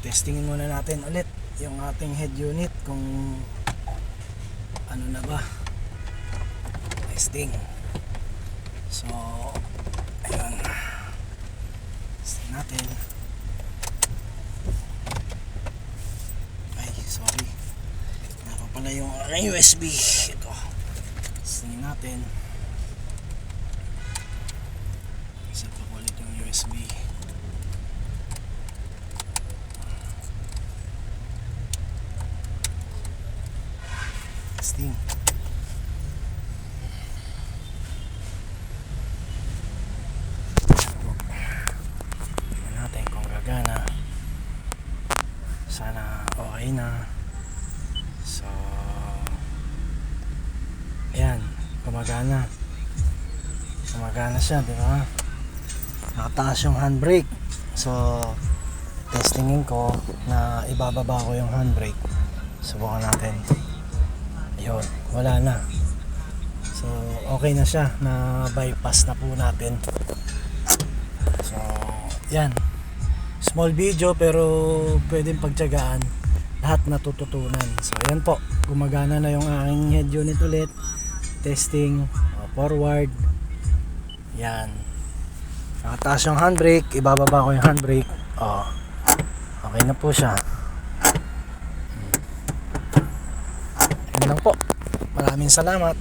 testingin muna natin ulit yung ating head unit kung ano na ba. Testing. So ayun, testing natin. Ay sorry, naka pala yung aking USB. Ito, testingin natin. Isa pa ulit yung USB. Testing. Tingnan natin kung gagana. Sana okay na. So ayan, gumagana. Gumagana siya, di ba? Nakataas yung handbrake. So testingin ko na ibababa ko yung handbrake. Subukan natin. Yun, wala na. So okay na siya, na bypass na po natin. So yan, small video pero pwedeng pagtiyagaan, lahat natututunan. So yan po, gumagana na yung aking head unit ulit. Testing, forward. Yan, nakataas yung handbrake, ibababa ko yung handbrake. Okay na po siya. Yan lang po. Maraming salamat.